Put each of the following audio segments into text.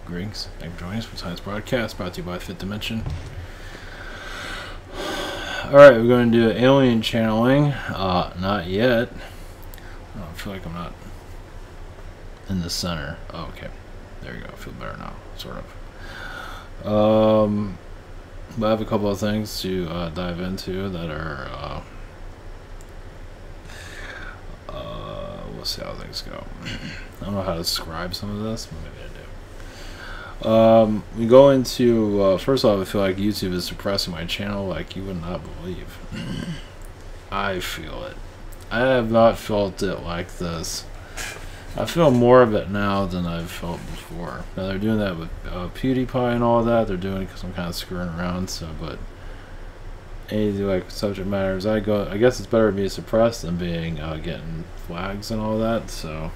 greetings. Thank you for joining us for Science Broadcast, brought to you by Fifth Dimension. Alright, we're going to do alien channeling. Not yet. Oh, I feel like I'm not in the center. Oh, okay. There you go. I feel better now, sort of. But I have a couple of things to dive into that are, we'll see how things go. I don't know how to describe some of this, but maybe I do. We go into, first off, I feel like YouTube is suppressing my channel like you would not believe. I feel it. I have not felt it like this. I feel more of it now than I've felt before. Now they're doing that with PewDiePie and all that. They're doing it because I'm kind of screwing around. So, but anything like subject matters, I guess it's better to be suppressed than being getting flags and all that. So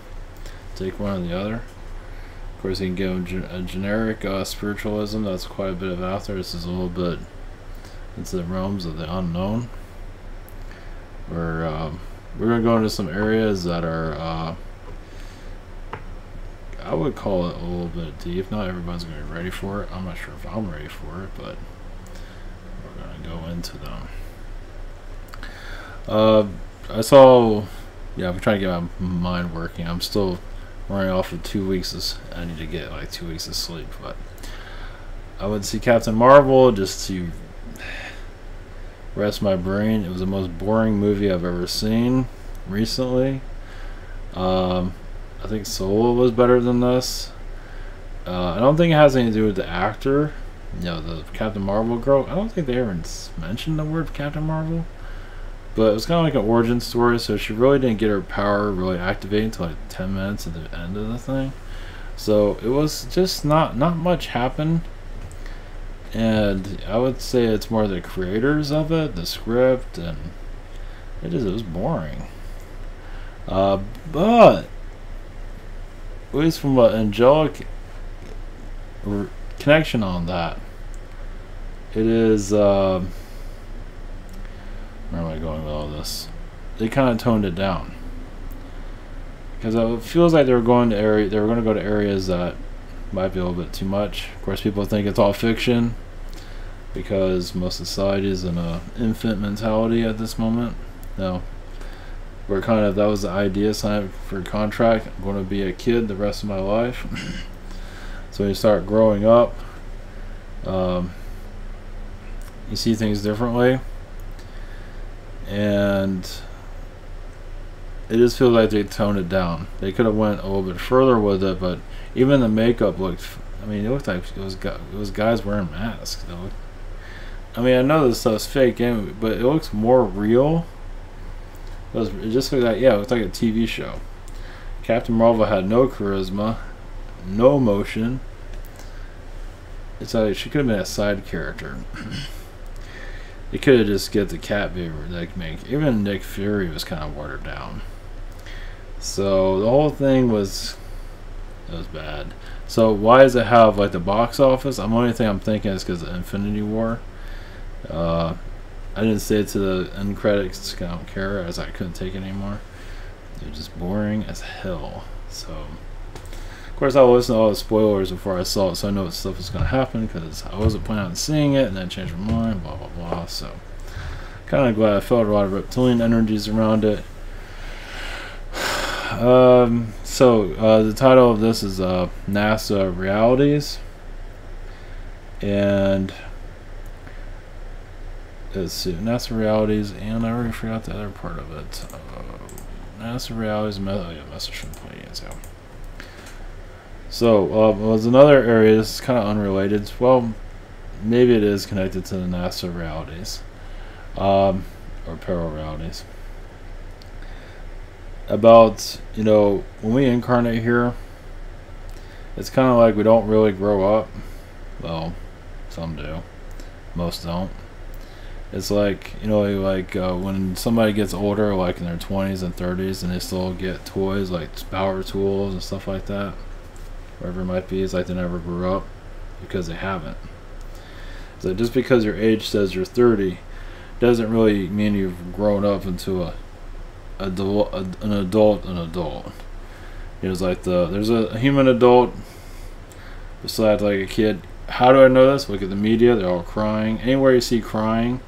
take one or the other. Of course, you can give a generic spiritualism. That's quite a bit of out there. This is a little bit into the realms of the unknown. We're gonna go into some areas that are. I would call it a little bit deep. Not everybody's going to be ready for it. I'm not sure if I'm ready for it, but we're going to go into them. I saw, yeah, I'm trying to get my mind working. I'm still running off of 2 weeks. I need to get like 2 weeks of sleep, but I went to see Captain Marvel just to rest my brain. It was the most boring movie I've ever seen recently. I think Solo was better than this. I don't think it has anything to do with the actor. You know, the Captain Marvel girl. I don't think they ever mentioned the word Captain Marvel. But it was kind of like an origin story, so she really didn't get her power really activated until like 10 minutes at the end of the thing. So it was just not much happened. And I would say it's more the creators of it, the script, and it was boring. But at least from an angelic connection on that, it is, where am I going with all this? They kind of toned it down. Because it feels like they were going to go to areas that might be a little bit too much. Of course, people think it's all fiction, because most society is in an infant mentality at this moment. No. Where kind of that was the idea, sign up for a contract. I'm going to be a kid the rest of my life. So when you start growing up, you see things differently, and it just feels like they toned it down. They could have went a little bit further with it, but even the makeup looked. I mean, it looked like it was guys wearing masks. I mean, I know this stuff's fake, anyway, but it looks more real. It just looked like, yeah, it looked like a TV show. Captain Marvel had no charisma, no emotion. It's like she could have been a side character. They could have just get the cat baby like make. Even Nick Fury was kind of watered down. So the whole thing was bad. So why does it have like the box office? The only thing I'm thinking is because of Infinity War. I didn't say it to the end credits because I don't care, as I couldn't take it anymore. It was just boring as hell. So, of course, I listened to all the spoilers before I saw it, so I know what stuff was going to happen, because I wasn't planning on seeing it, and then I changed my mind, blah, blah, blah. So, kind of glad I felt a lot of reptilian energies around it. The title of this is NASA Realities. And let's see, NASA Realities, and I already forgot the other part of it. NASA Realities, message from Pleiadians, yeah. So, was another area, this is kind of unrelated. Well, maybe it is connected to the NASA Realities, or parallel realities. About, you know, when we incarnate here, it's kind of like we don't really grow up. Well, some do. Most don't. It's like, you know, like when somebody gets older, like in their 20s and 30s, and they still get toys like power tools and stuff like that, wherever it might be, it's like they never grew up because they haven't. So just because your age says you're 30 doesn't really mean you've grown up into an adult. It's like there's a human adult, They still act like a kid. How do I know this? Look at the media. They're all crying. Anywhere you see crying,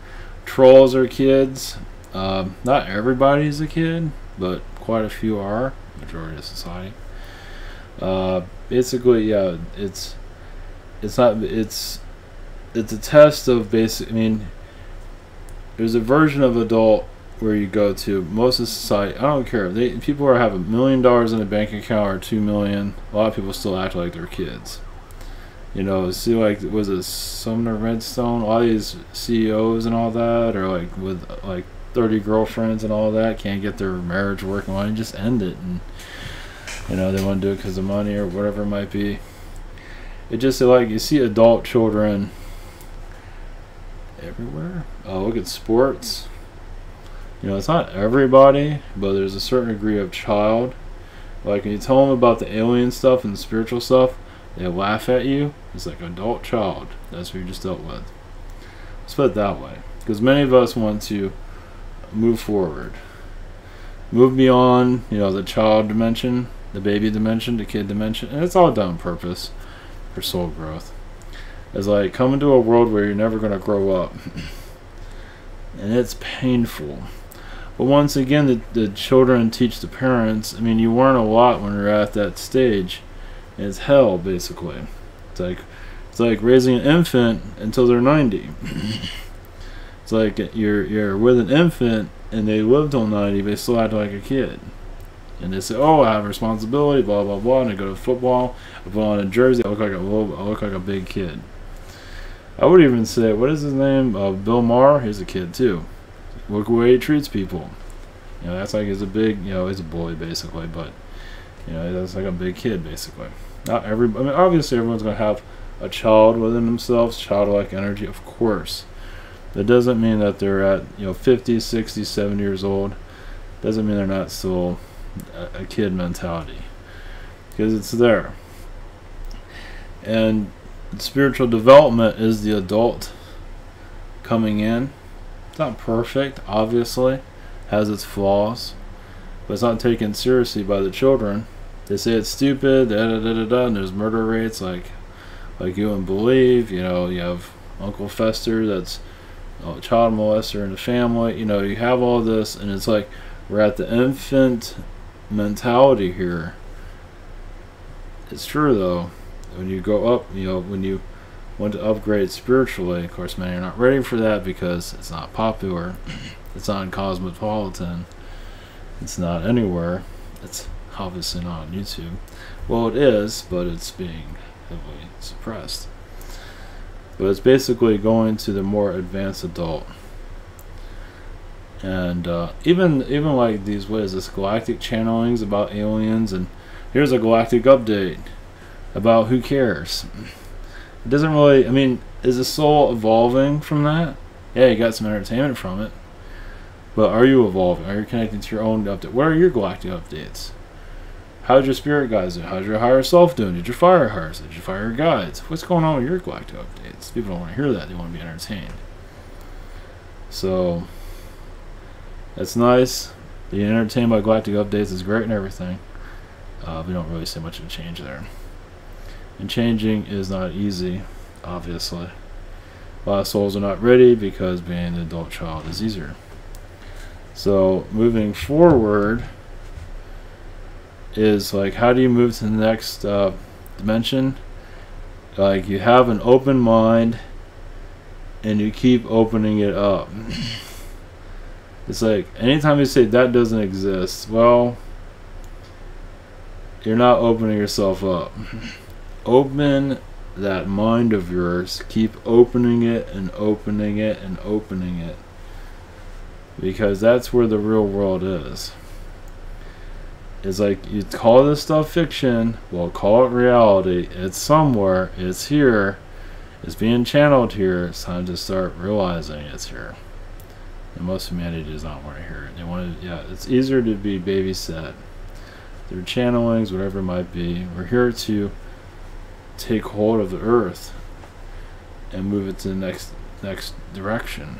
trolls are kids. Not everybody's a kid, but quite a few are. Majority of society. Basically, yeah, it's a test of basic. I mean, there's a version of adult where you go to most of society. I don't care. People are have $1 million in a bank account or 2 million. A lot of people still act like they're kids. You know, see, like, was it Sumner Redstone? All these CEOs and all that, or like with like 30 girlfriends and all that, can't get their marriage working. Why don't you just end it? And you know, they want to do it because of money or whatever it might be. It just like you see adult children everywhere. Oh, look at sports. You know, it's not everybody, but there's a certain degree of child. Like when you tell them about the alien stuff and the spiritual stuff, they laugh at you. It's like adult child. That's what you just dealt with. Let's put it that way. Because many of us want to move forward. Move beyond, you know, the child dimension, the baby dimension, the kid dimension. And it's all done on purpose for soul growth. It's like coming to a world where you're never going to grow up. And it's painful. But once again, the children teach the parents. I mean, you learn a lot when you're at that stage. It's hell, basically. It's like raising an infant until they're 90. It's like you're with an infant and they live till 90, but they still act like a kid. And they say, "Oh, I have responsibility, blah blah blah." And they go to football. I put on a jersey. I look like a big kid. I would even say, what is his name? Bill Maher. He's a kid too. Look the way he treats people. You know, that's like he's a big. You know, he's a bully basically, but you know, that's like a big kid basically. Not everybody. I mean, obviously, everyone's going to have a child within themselves, childlike energy, of course. That doesn't mean that they're at, you know, 50, 60, 70 years old. Doesn't mean they're not still a kid mentality. Because it's there. And spiritual development is the adult coming in. It's not perfect, obviously. Has its flaws. But it's not taken seriously by the children. They say it's stupid, and there's murder rates like you wouldn't believe. You know, you have Uncle Fester that's a child molester in the family. You know, you have all this, and it's like we're at the infant mentality here. It's true though. When you go up, you know, when you want to upgrade spiritually, of course, many are not ready for that because it's not popular. It's not cosmopolitan. It's not anywhere. It's obviously not on YouTube. Well, it is, but it's being heavily suppressed. But it's basically going to the more advanced adult. And even like these ways, this galactic channelings about aliens, and here's a galactic update about who cares. It doesn't really, I mean, is the soul evolving from that? Yeah, you got some entertainment from it. But are you evolving? Are you connecting to your own update? What are your galactic updates? How's your spirit guides doing? How's your higher self doing? Did you fire hearts? Did you fire your guides? What's going on with your galactic updates? People don't want to hear that. They want to be entertained. So, that's nice. Being entertained by galactic updates is great and everything. We don't really see much of a change there. And changing is not easy, obviously. A lot of souls are not ready because being an adult child is easier. So, moving forward is like, how do you move to the next dimension? Like, you have an open mind and you keep opening it up. It's like, anytime you say that doesn't exist, well, you're not opening yourself up. Open that mind of yours. Keep opening it and opening it and opening it. Because that's where the real world is. It's like, you call this stuff fiction, well, call it reality. It's somewhere, it's here, it's being channeled here. It's time to start realizing it's here. And most humanity does not want to hear it. They want to, yeah, it's easier to be babysat. Through channelings, whatever it might be. We're here to take hold of the earth and move it to the next direction.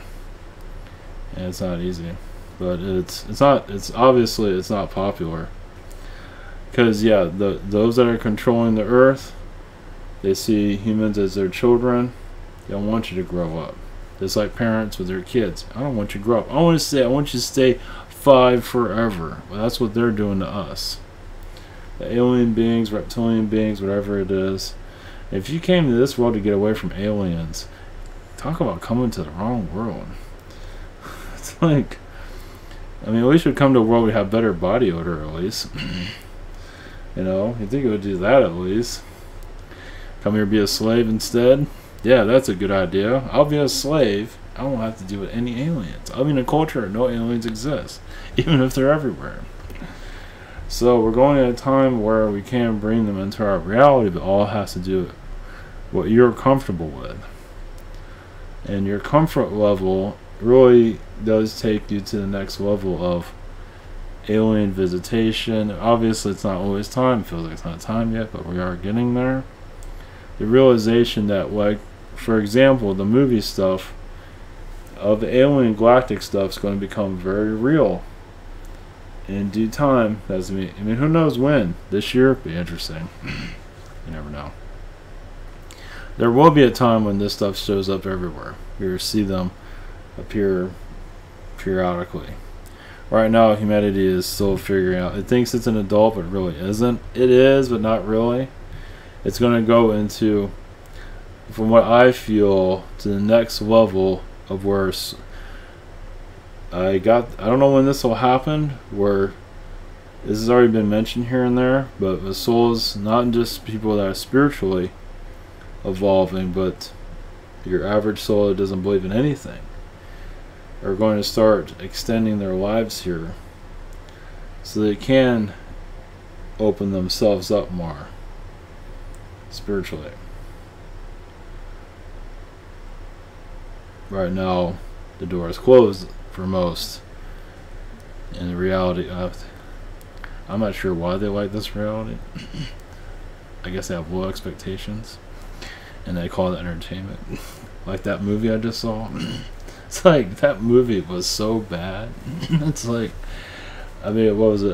And it's not easy, but it's obviously it's not popular. Because yeah, those that are controlling the earth, They see humans as their children. They don't want you to grow up. Just like parents with their kids. I don't want you to grow up. I want you to stay 5 forever. Well, that's what they're doing to us. The alien beings, reptilian beings, whatever it is. If you came to this world to get away from aliens, talk about coming to the wrong world. It's like, I mean, at least we'd come to a world we have better body odor, at least. You know, you think it would do that at least. Come here to be a slave instead? Yeah, that's a good idea. I'll be a slave. I won't have to deal with any aliens. I'll be in a culture where no aliens exist, even if they're everywhere. So we're going at a time where we can bring them into our reality, but all has to do with what you're comfortable with. And your comfort level really does take you to the next level of alien visitation. Obviously, it's not always time. It feels like it's not time yet, but we are getting there. The realization that, like, for example, the movie stuff of the alien galactic stuff is going to become very real in due time. I mean, who knows when? This year? Be interesting. You never know. There will be a time when this stuff shows up everywhere. You'll see them appear periodically. Right now, humanity is still figuring out. It thinks it's an adult, but it really isn't. It is, but not really. It's going to go into, from what I feel, to the next level of where I don't know when this will happen, where this has already been mentioned here and there, but the souls, not just people that are spiritually evolving, but your average soul that doesn't believe in anything, are going to start extending their lives here so they can open themselves up more spiritually. Right now, the door is closed for most. And the reality of, I'm not sure why they like this reality. I guess they have low expectations, and they call it entertainment. Like that movie I just saw. It's like, that movie was so bad. It's like, I mean, what was it?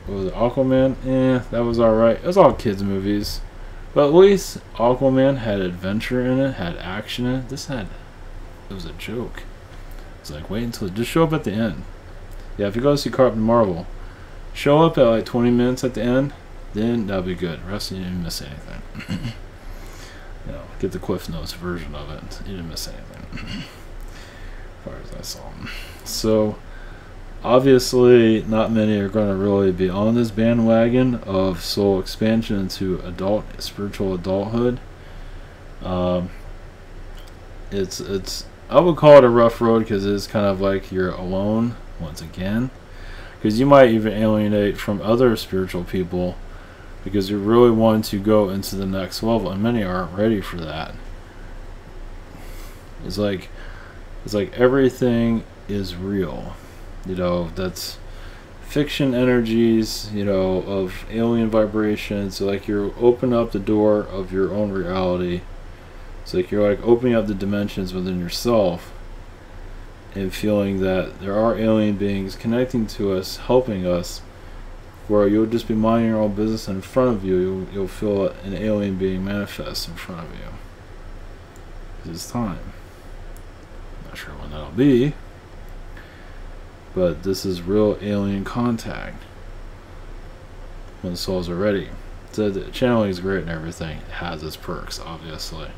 Aquaman? That was alright. It was all kids' movies. But at least Aquaman had adventure in it, had action in it. It was a joke. It's like, wait until, just show up at the end. Yeah, if you go to see Captain Marvel, show up at like 20 minutes at the end, then that'll be good. The rest of you didn't miss anything. You know, get the Cliff Notes version of it. You didn't miss anything. As far as I saw. So, obviously, not many are going to really be on this bandwagon of soul expansion into spiritual adulthood. It's I would call it a rough road because it's kind of like you're alone once again, because you might even alienate from other spiritual people because you really want to go into the next level, and many aren't ready for that. It's like everything is real. You know, that's fiction energies, you know, of alien vibrations. So like you're opening up the door of your own reality. It's like you're like opening up the dimensions within yourself and feeling that there are alien beings connecting to us, helping us, where you'll just be minding your own business, and in front of you, you'll feel an alien being manifest in front of you. It's time. Not sure when that'll be, but this is real alien contact when the souls are ready. So the channeling is great and everything. It has its perks, obviously.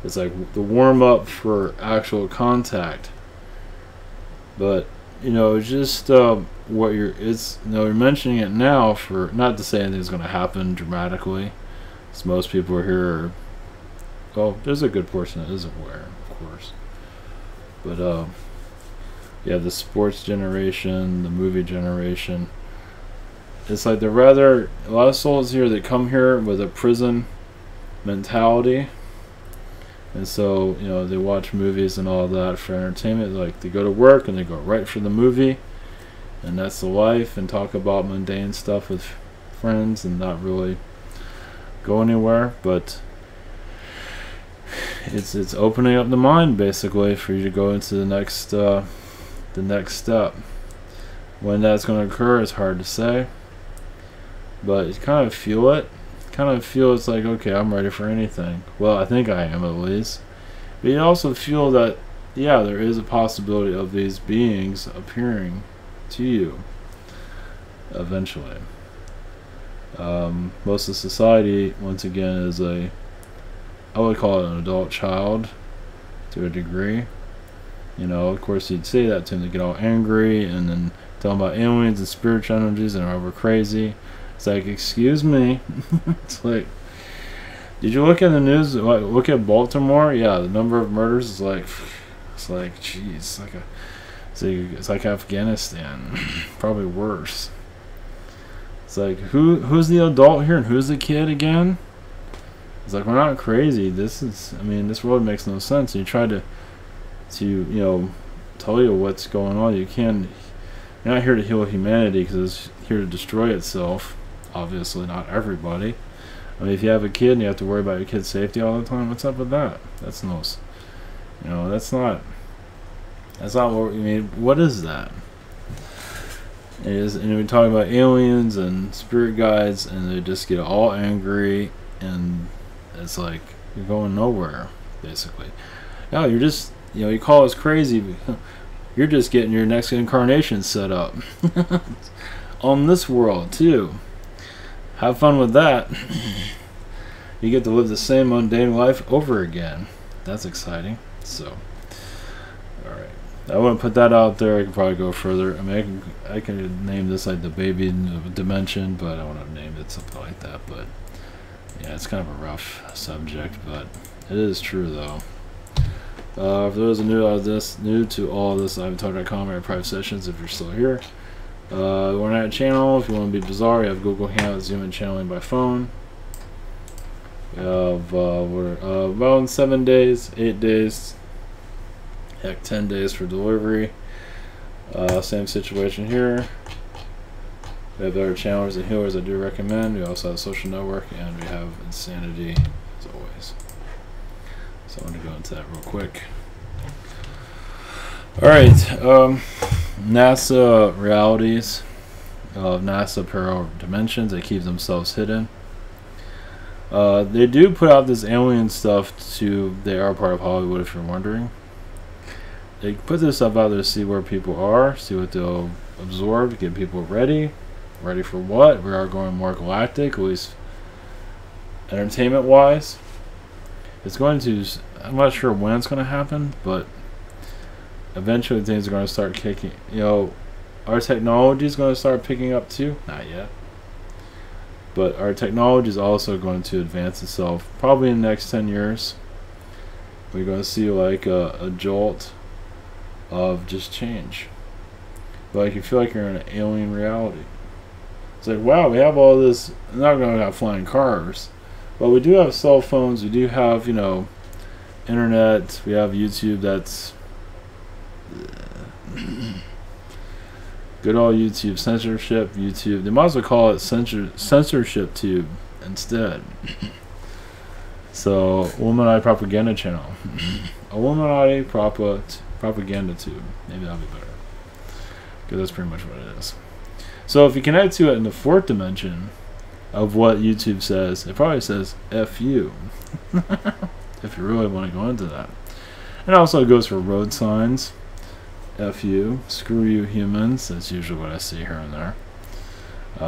It's like the warm-up for actual contact. But, you know, just what you're mentioning it now for, not to say anything's going to happen dramatically, because most people are here, well, there's a good portion that isn't aware, of course. But, yeah, the sports generation, the movie generation, it's like a lot of souls here that come here with a prison mentality. And so, you know, they watch movies and all that for entertainment. Like, they go to work and they go right for the movie, and that's the life, and talk about mundane stuff with friends and not really go anywhere. But it's opening up the mind, basically, for you to go into the next step. When that's going to occur is hard to say, but you kind of feel it kind of feel it's like, okay, I'm ready for anything. Well, I think I am, at least. But you also feel that, yeah, there is a possibility of these beings appearing to you eventually. Most of society, once again, is I would call it an adult child to a degree. You know, of course, you'd say that to them to get all angry and then tell them about aliens and spiritual energies and are crazy. It's like, excuse me. It's like, did you look at the news? Look at Baltimore. Yeah, the number of murders is like, it's like, jeez, it's like Afghanistan, probably worse. It's like, who's the adult here and who's the kid again? It's like, we're not crazy. This world makes no sense. And you try to tell you what's going on. You're not here to heal humanity because it's here to destroy itself. Obviously, not everybody. I mean, if you have a kid and you have to worry about your kid's safety all the time, what's up with that? That's no, that's not what we mean. What is that? It is, and we talk about aliens and spirit guides, and they just get all angry, and it's like you're going nowhere, basically. No, you're just, you call us crazy. You're just getting your next incarnation set up on this world too. Have fun with that. You get to live the same mundane life over again. That's exciting. So, alright. I wouldn't put that out there. I could probably go further. I mean, I can name this like the baby dimension, but I want to name it something like that. But, yeah, it's kind of a rough subject, but it is true, though. For those new to all this, I've talked about comment private sessions if you're still here. We're on that channel. If you want to be bizarre, you have Google Hangouts, Zoom, and channeling by phone. We have about 7 days, 8 days, heck, 10 days for delivery. Same situation here. We have other channelers and healers I do recommend. We also have a social network, and we have insanity as always. So I'm going to go into that real quick. Alright, NASA realities of NASA parallel dimensions. They keep themselves hidden. They do put out this alien stuff they are part of Hollywood, if you're wondering. They put this stuff out there to see where people are, see what they'll absorb, get people ready. Ready for what? We are going more galactic, at least entertainment wise. It's going to, I'm not sure when it's going to happen, but eventually things are going to start kicking. Our technology is going to start picking up too. Not yet. But our technology is also going to advance itself. Probably in the next 10 years. We're going to see like a jolt of just change. Like you feel like you're in an alien reality. It's like, wow, we have all this. We're not going to have flying cars. But we do have cell phones. We do have, internet. We have YouTube. That's good old YouTube. Censorship YouTube. They might as well call it censorship tube instead. So, Illuminati propaganda channel. Illuminati propaganda tube. Maybe that'll be better. Because that's pretty much what it is. So if you connect to it in the fourth dimension of what YouTube says, it probably says F you. If you really want to go into that. And also it goes for road signs. F you. Screw you humans. That's usually what I see here and there.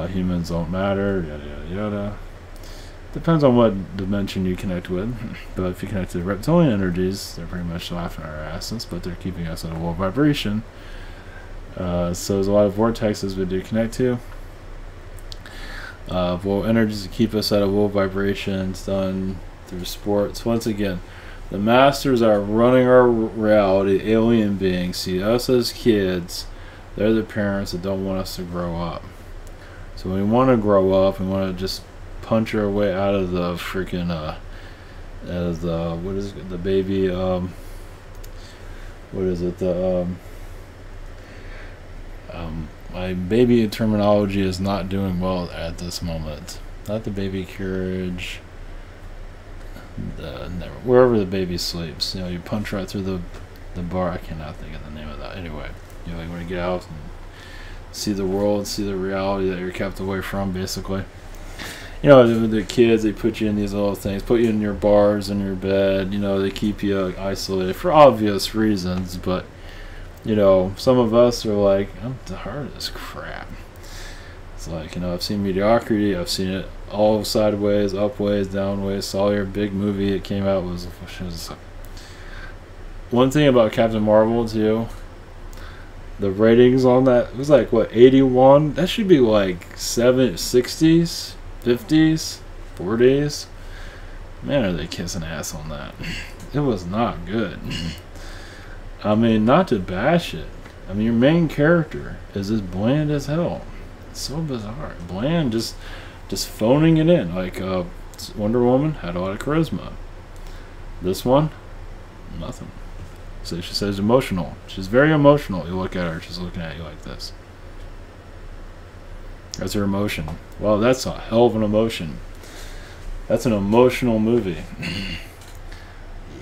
Humans don't matter. Yada yada yada. Depends on what dimension you connect with. But if you connect to the reptilian energies, they're pretty much laughing at our asses, but they're keeping us at a low vibration. So there's a lot of vortexes we do connect to. Low energies to keep us at a low vibration. It's done through sports. Once again, the masters are running our reality. Alien beings see us as kids. They're the parents that don't want us to grow up. So when we want to grow up, we want to just punch our way out of the freaking what is it, the baby what is it, my baby terminology is not doing well at this moment. Not the baby carriage, wherever the baby sleeps. You punch right through the bar. I cannot think of the name of that. Anyway, you want to get out and see the world, see the reality that you're kept away from, basically. You know, the kids, they put you in these little things, put you in your bars in your bed. You know, they keep you isolated for obvious reasons. But you know, some of us are like, I'm tired of this crap. It's like, you know, I've seen mediocrity. I've seen it all sideways, upways, downways. Saw your big movie that came out was one thing about Captain Marvel too. The ratings on that, it was like, what, 81? That should be like 60s, 50s, 40s. Man, are they kissing ass on that. It was not good. I mean, not to bash it. I mean, your main character is just bland as hell. It's so bizarre. Bland, just phoning it in. Like, Wonder Woman had a lot of charisma. This one, nothing. So she says emotional. She's very emotional. You look at her, she's looking at you like this. That's her emotion. Well, that's a hell of an emotion. That's an emotional movie.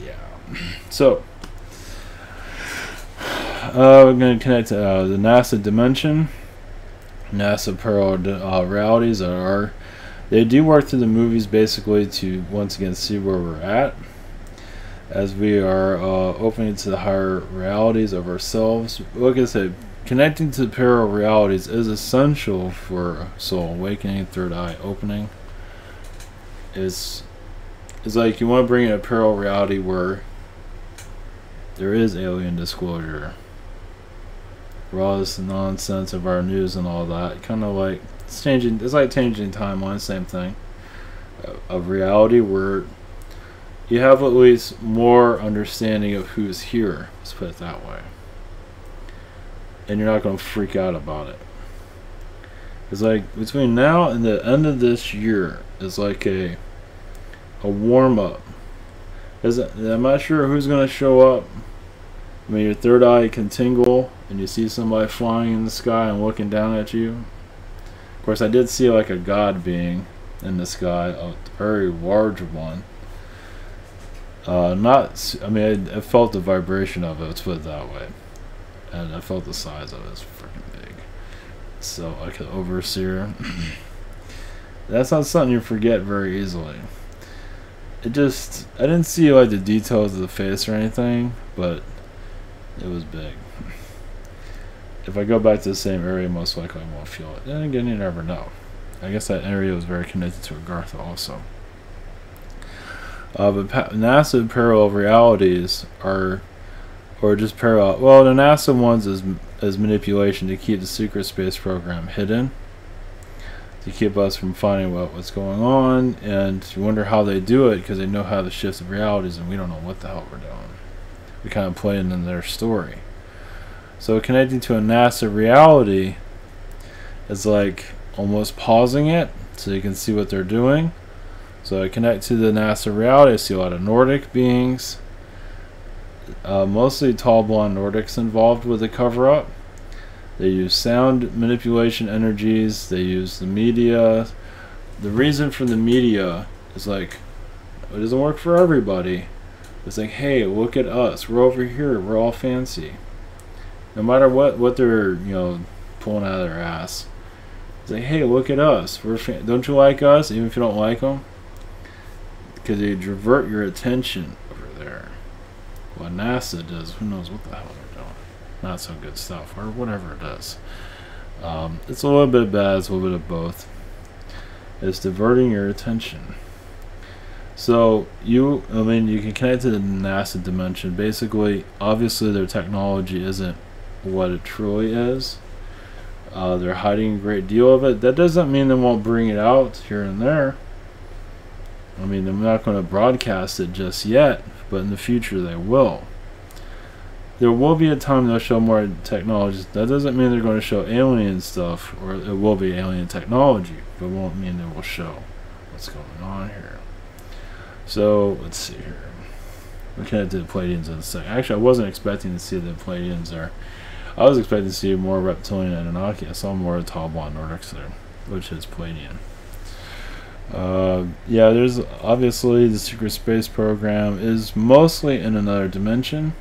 Yeah. So, we're going to connect to the NASA dimension. NASA parallel realities they do work through the movies basically to once again see where we're at. As we are opening to the higher realities of ourselves. Like I said, connecting to parallel realities is essential for soul awakening, third eye opening. It's like you want to bring in a parallel reality where there is alien disclosure. For all this nonsense of our news and all that, kind of like it's like changing timeline, same thing. Of reality where you have at least more understanding of who's here, let's put it that way. And you're not going to freak out about it. It's like between now and the end of this year is like a warm-up. I'm not sure who's going to show up. I mean, your third eye can tingle and you see somebody flying in the sky and looking down at you. Of course, I did see like a god being in the sky, a very large one. I felt the vibration of it, let's put it that way. And I felt the size of it, it's freaking big. So, like an overseer. That's not something you forget very easily. I didn't see like the details of the face or anything, but it was big. If I go back to the same area, most likely I won't feel it. Then again, you never know. I guess that area was very connected to Agartha also. But NASA parallel realities or just parallel. Well, the NASA ones is manipulation to keep the secret space program hidden, to keep us from finding out what's going on, and you wonder how they do it because they know how to shift the realities, and we don't know what the hell we're doing. We kind of play it in their story. So connecting to a NASA reality is like almost pausing it so you can see what they're doing. So I connect to the NASA reality. I see a lot of Nordic beings, mostly tall blonde Nordics involved with the cover-up. They use sound manipulation energies. They use the media. The reason for the media is like, it doesn't work for everybody. It's like, hey, look at us. We're over here. We're all fancy. No matter what they're pulling out of their ass. It's like, hey, look at us. Don't you like us? Even if you don't like them. Because they divert your attention over there. What NASA does, who knows what the hell they're doing. Not so good stuff, or whatever it is. It's a little bit bad, it's a little bit of both. It's diverting your attention. So, you can connect to the NASA dimension. Basically, obviously their technology isn't what it truly is. They're hiding a great deal of it. That doesn't mean they won't bring it out here and there. I mean, they're not going to broadcast it just yet, but in the future they will. There will be a time they'll show more technologies. That doesn't mean they're going to show alien stuff, or it will be alien technology, but it won't mean they will show what's going on here. So, let's see here. We're connected to the Pleiadians in a second. Actually, I wasn't expecting to see the Pleiadians there. I was expecting to see more reptilian Anunnaki. I saw more tall blonde Nordics there, which is Pleiadian. Yeah, there's obviously the secret space program is mostly in another dimension.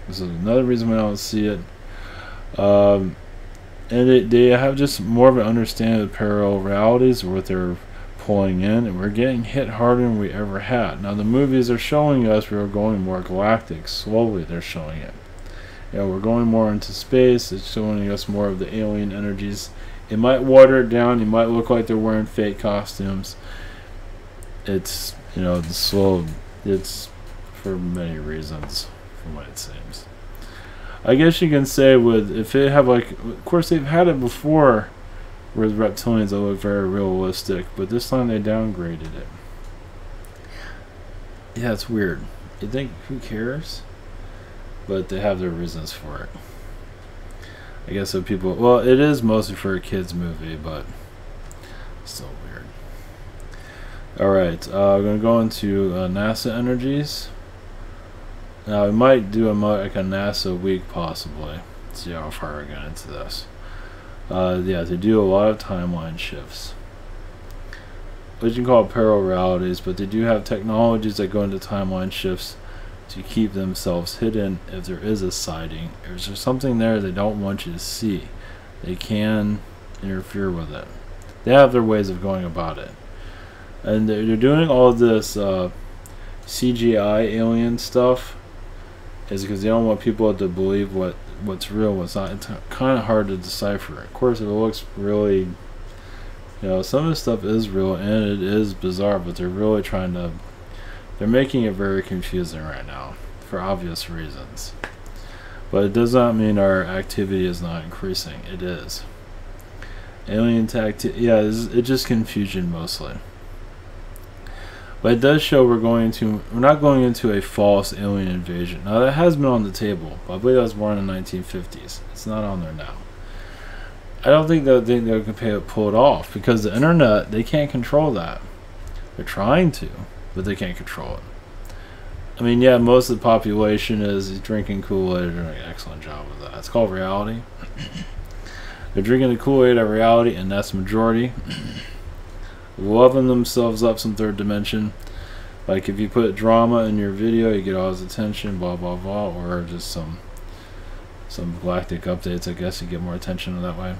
This is another reason why I don't see it. And they have just more of an understanding of parallel realities, what they're pulling in, and we're getting hit harder than we ever had. Now the movies are showing us we're going more galactic. Slowly they're showing it. We're going more into space. It's showing us more of the alien energies. It might water it down. You might look like they're wearing fake costumes. It's, the slow. It's for many reasons, from what it seems. I guess you can say if they have of course they've had it before with reptilians that look very realistic, but this time they downgraded it. Yeah, it's weird. You think, who cares? But they have their reasons for it. I guess if people, well, it is mostly for a kids movie, but still weird. Alright, we're going to go into NASA energies. Now, we might do a NASA week, possibly. See how far we get into this. They do a lot of timeline shifts. What you can call parallel realities, but they do have technologies that go into timeline shifts to keep themselves hidden if there is a sighting. If there's something there they don't want you to see, they can interfere with it. They have their ways of going about it. And they're doing all this CGI alien stuff is because they don't want people to believe what's real, what's not. It's kind of hard to decipher. Of course, if it looks really, some of this stuff is real and it is bizarre, but they're really they're making it very confusing right now for obvious reasons. But it does not mean our activity is not increasing. It is. Alien activity, it's just confusion mostly. But it does show we're not going into a false alien invasion. Now that has been on the table. I believe that was born in the 1950s. It's not on there now. I don't think they can pull it off because the internet, they can't control that. They're trying to, but they can't control it. I mean, most of the population is drinking Kool-Aid. They're doing an excellent job of that. It's called reality. They're drinking the Kool-Aid of reality, and that's the majority. Loving themselves up some third dimension. Like if you put drama in your video, you get all his attention, blah blah blah, or just some galactic updates. I guess you get more attention that way.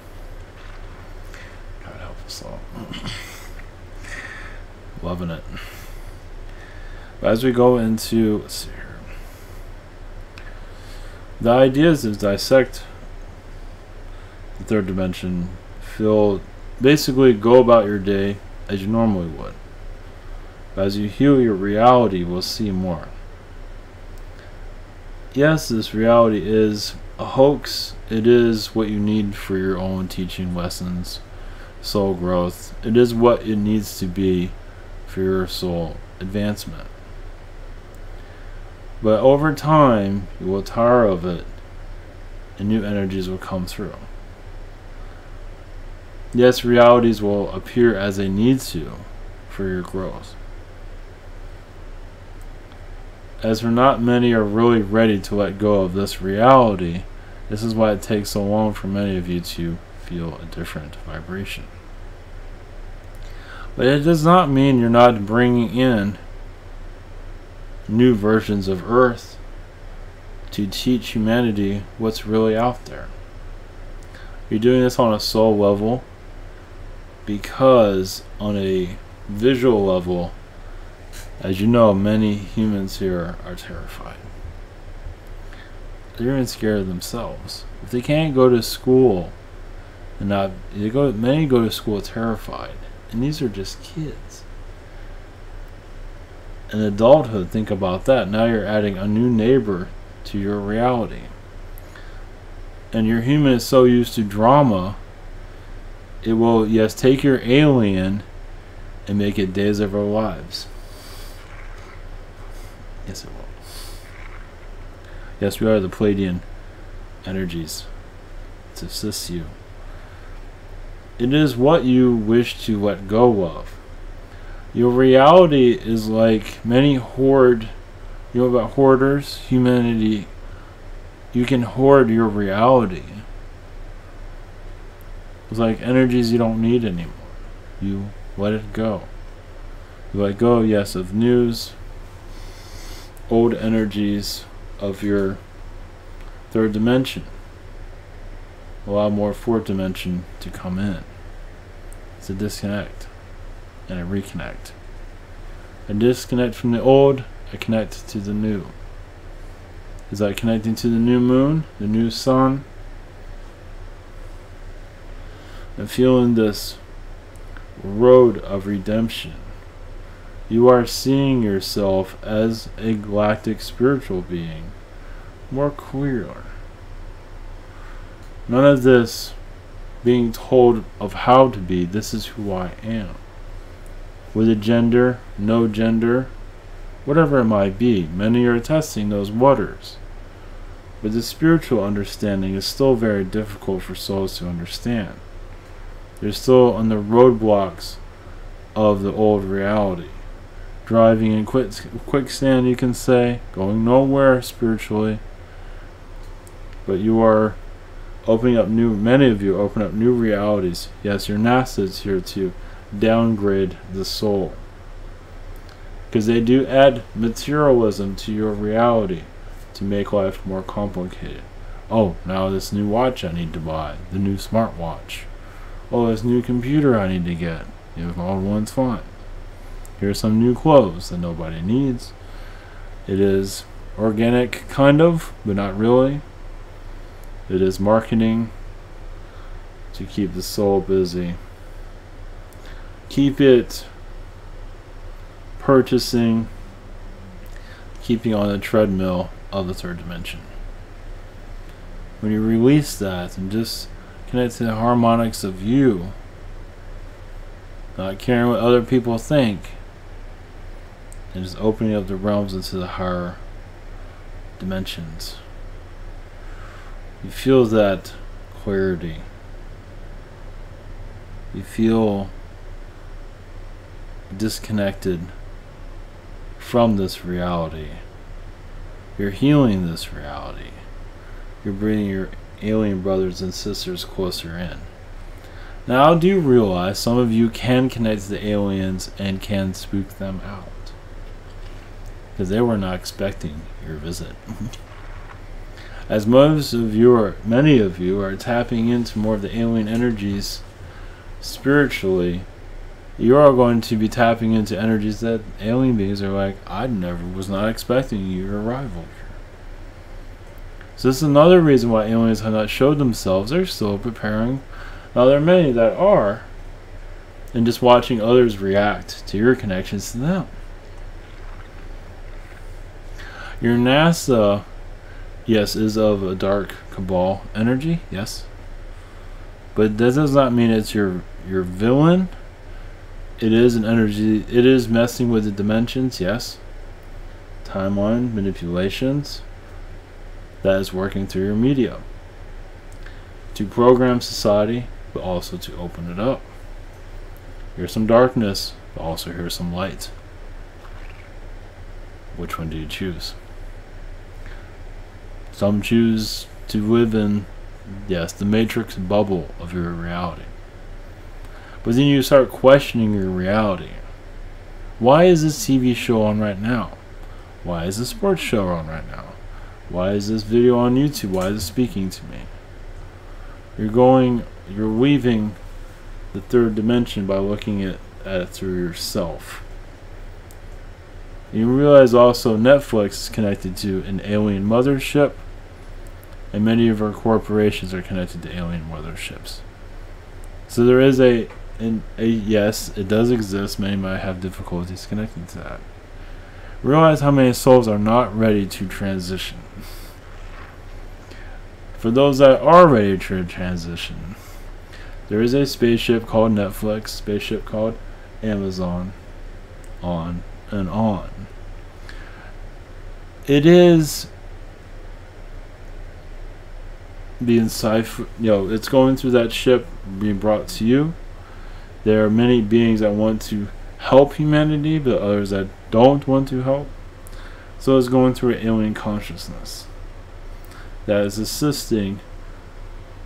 God help us all. Loving it. But as we go into, let's see here. The idea is to dissect the third dimension. Basically go about your day as you normally would. As you heal your reality, we'll see more. Yes, this reality is a hoax. It is what you need for your own teaching lessons, soul growth. It is what it needs to be for your soul advancement. But over time, you will tire of it, and new energies will come through. Yes, realities will appear as they need to for your growth. As for not many are really ready to let go of this reality, this is why it takes so long for many of you to feel a different vibration. But it does not mean you're not bringing in new versions of Earth to teach humanity what's really out there. You're doing this on a soul level, because on a visual level, as you know, many humans here are terrified. They're even scared of themselves. If they can't go to school, many go to school terrified, and these are just kids. In adulthood, think about that. Now you're adding a new neighbor to your reality, and your human is so used to drama. It will, yes, take your alien and make it days of our lives. Yes, it will. Yes, we are the Pleiadian energies to assist you. It is what you wish to let go of. Your reality is like many hoard. You know about hoarders? Humanity. You can hoard your reality. It's like energies you don't need anymore. You let it go. You let go, yes, of news, old energies of your third dimension. Allow more fourth dimension to come in. It's a disconnect. and I reconnect. I disconnect from the old, I connect to the new. Is that connecting to the new moon, the new sun? And feeling this road of redemption. You are seeing yourself as a galactic spiritual being, more clear. None of this being told of how to be. This is who I am. With a gender, no gender, whatever it might be. Many are testing those waters. But the spiritual understanding is still very difficult for souls to understand. They're still on the roadblocks of the old reality. Driving in quicksand, you can say, going nowhere spiritually. But you are opening up many of you open up new realities. Yes, your NASA is here to downgrade the soul. Because they do add materialism to your reality to make life more complicated. Oh, now this new watch I need to buy, the new smartwatch. Oh, this new computer I need to get. The old one's fine. Here's some new clothes that nobody needs. It is organic, kind of, but not really. It is marketing to keep the soul busy. Keep it purchasing, keeping on the treadmill of the third dimension. When you release that and just connect to the harmonics of you, not caring what other people think, and just opening up the realms into the higher dimensions. You feel that clarity. You feel disconnected from this reality. You're healing this reality. You're bringing your alien brothers and sisters closer in. Now I do realize some of you can connect to the aliens and can spook them out. Because they were not expecting your visit. As many of you are tapping into more of the alien energies spiritually, you are going to be tapping into energies that alien beings are like, I was not expecting your arrival here. So this is another reason why aliens have not showed themselves. They're still preparing. Now there are many that are, and just watching others react to your connections to them. Your NASA, yes, is of a dark cabal energy, yes. But that does not mean it's your villain. It is an energy, it is messing with the dimensions, yes. Timeline manipulations. That is working through your media. To program society, but also to open it up. Here's some darkness, but also here's some light. Which one do you choose? Some choose to live in, yes, the matrix bubble of your reality. But then you start questioning your reality. Why is this TV show on right now? Why is this sports show on right now? Why is this video on YouTube? Why is it speaking to me? You're weaving the third dimension by looking at it through yourself. You realize also Netflix is connected to an alien mothership, and many of our corporations are connected to alien motherships. So there is a yes, it does exist. Many might have difficulties connecting to that. Realize how many souls are not ready to transition. For those that are ready to transition, there is a spaceship called Netflix, spaceship called Amazon, on and on. It is being it's going through that ship, being brought to you. There are many beings that want to help humanity, but others that don't want to help. So it's going through an alien consciousness that is assisting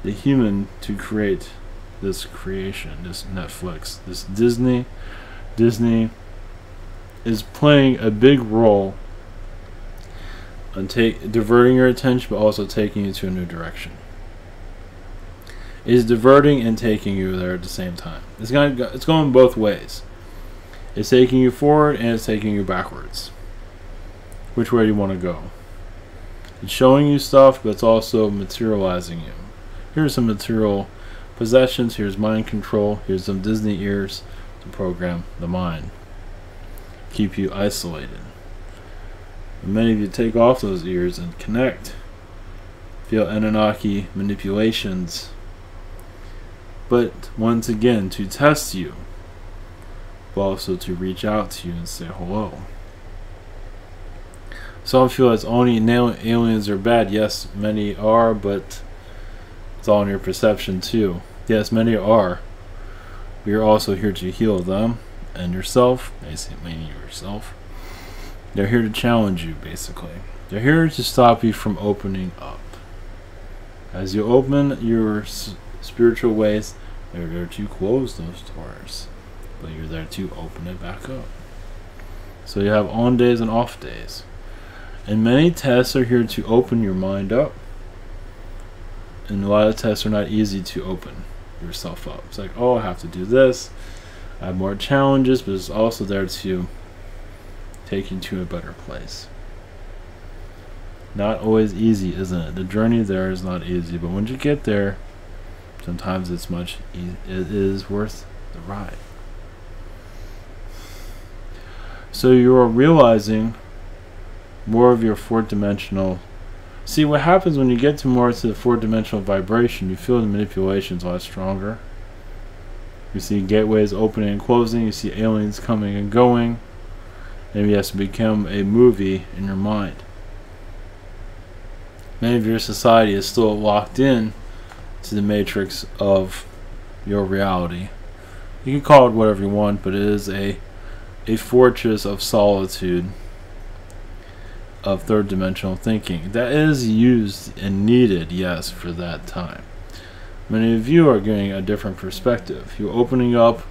the human to create this creation, this Netflix, this Disney. Disney is playing a big role on diverting your attention, but also taking you to a new direction. It is diverting and taking you there at the same time. It's going both ways. It's taking you forward and it's taking you backwards. Which way do you want to go? It's showing you stuff, but it's also materializing you. Here's some material possessions. Here's mind control. Here's some Disney ears to program the mind. Keep you isolated. And many of you take off those ears and connect. Feel Anunnaki manipulations. But once again, to test you, but also to reach out to you and say hello. Some feel it's only aliens are bad. Yes, many are, but it's all in your perception too. Yes, many are. We are also here to heal them and yourself, mainly yourself. They're here to challenge you, basically. They're here to stop you from opening up. As you open your spiritual ways, they're there to close those doors, but you're there to open it back up. So you have on days and off days. And many tests are here to open your mind up. And a lot of tests are not easy to open yourself up. It's like, oh, I have to do this. I have more challenges, but it's also there to take you to a better place. Not always easy, isn't it? The journey there is not easy, but once you get there, sometimes it's it is worth the ride. So you are realizing more of your fourth-dimensional. See, what happens when you get to more to the fourth-dimensional vibration, you feel the manipulations a lot stronger. You see gateways opening and closing. You see aliens coming and going. Maybe it has to become a movie in your mind. Many of your society is still locked in to the matrix of your reality. You can call it whatever you want, but it is a fortress of solitude, of third dimensional thinking that is used and needed, yes, for that time. Many of you are getting a different perspective. You're opening up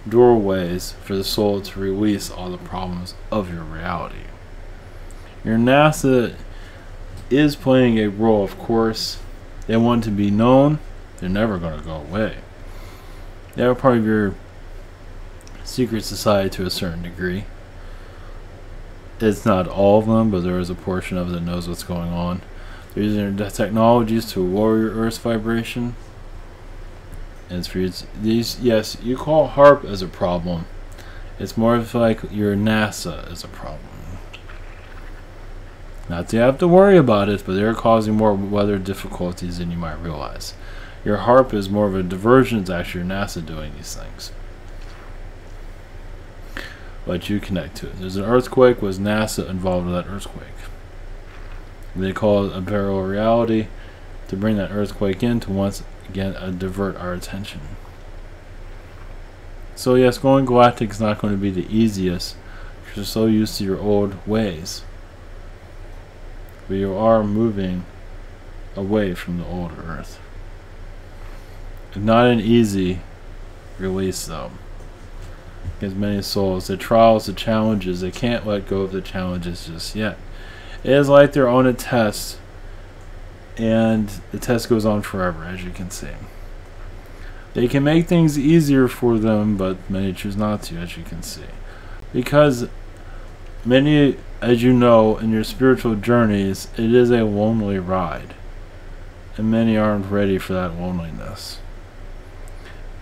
doorways for the soul to release all the problems of your reality. Your NASA is playing a role, of course. They want to be known. They're never going to go away. They're part of your secret society to a certain degree. It's not all of them, but there is a portion of it that knows what's going on. They're using their technologies to lower your Earth's vibration. And it's for these. Yes, you call HARP as a problem. It's more of like your NASA is a problem. Not that you have to worry about it, but they're causing more weather difficulties than you might realize. Your HARP is more of a diversion. It's actually your NASA doing these things. But you connect to it. There's an earthquake. Was NASA involved with that earthquake? They call it a parallel reality to bring that earthquake in to once again divert our attention. So yes, going galactic is not going to be the easiest because you're so used to your old ways. But you are moving away from the old Earth. Not an easy release though. Because many souls, the trials, the challenges, they can't let go of the challenges just yet. It is like they're on a test, and the test goes on forever, as you can see. They can make things easier for them, but many choose not to, as you can see. Because many, as you know, in your spiritual journeys, it is a lonely ride. And many aren't ready for that loneliness.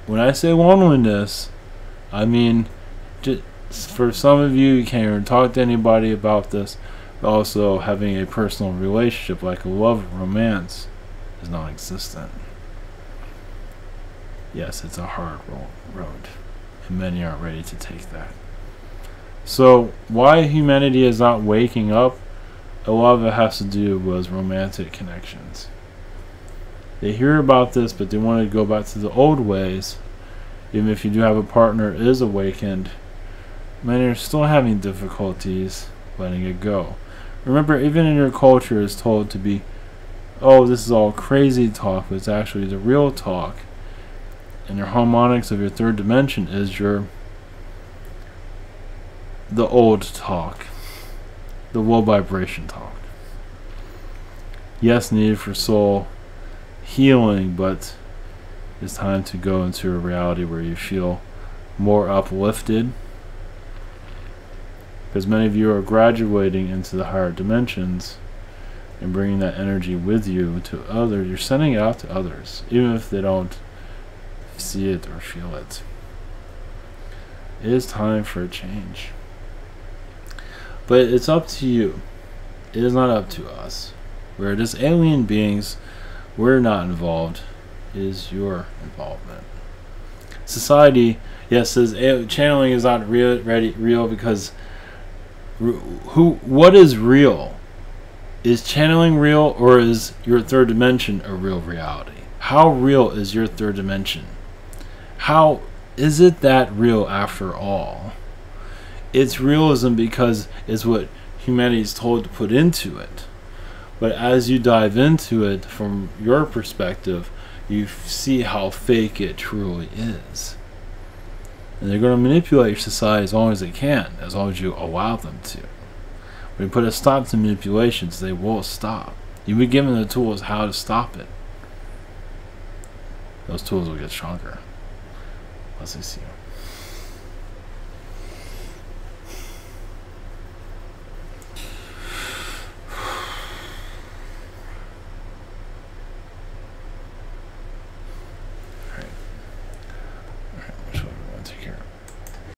When I say loneliness, I mean, just for some of you, you can't even talk to anybody about this, but also having a personal relationship like a love romance is non-existent. Yes, it's a hard road, and many aren't ready to take that. So, why humanity is not waking up, a lot of it has to do with romantic connections. They hear about this, but they want to go back to the old ways. Even if you do have a partner is awakened, many are still having difficulties letting it go. Remember, even in your culture is told to be, oh, this is all crazy talk, but it's actually the real talk. And your harmonics of your third dimension is the old talk, the low vibration talk. Yes, needed for soul healing, but it's time to go into a reality where you feel more uplifted, because many of you are graduating into the higher dimensions and bringing that energy with you to others. You're sending it out to others, even if they don't see it or feel it. It is time for a change. But it's up to you. It is not up to us. We're just alien beings. We're not involved. It is your involvement. Society, yes, says channeling is not real because what is real? Is channeling real, or is your third dimension a real reality? How real is your third dimension? How is it that real after all? It's realism because it's what humanity is told to put into it. But as you dive into it from your perspective, you see how fake it truly is. And they're going to manipulate your society as long as they can, as long as you allow them to. When you put a stop to manipulations, they will stop. You'll be given the tools how to stop it. Those tools will get stronger. Blessings to you.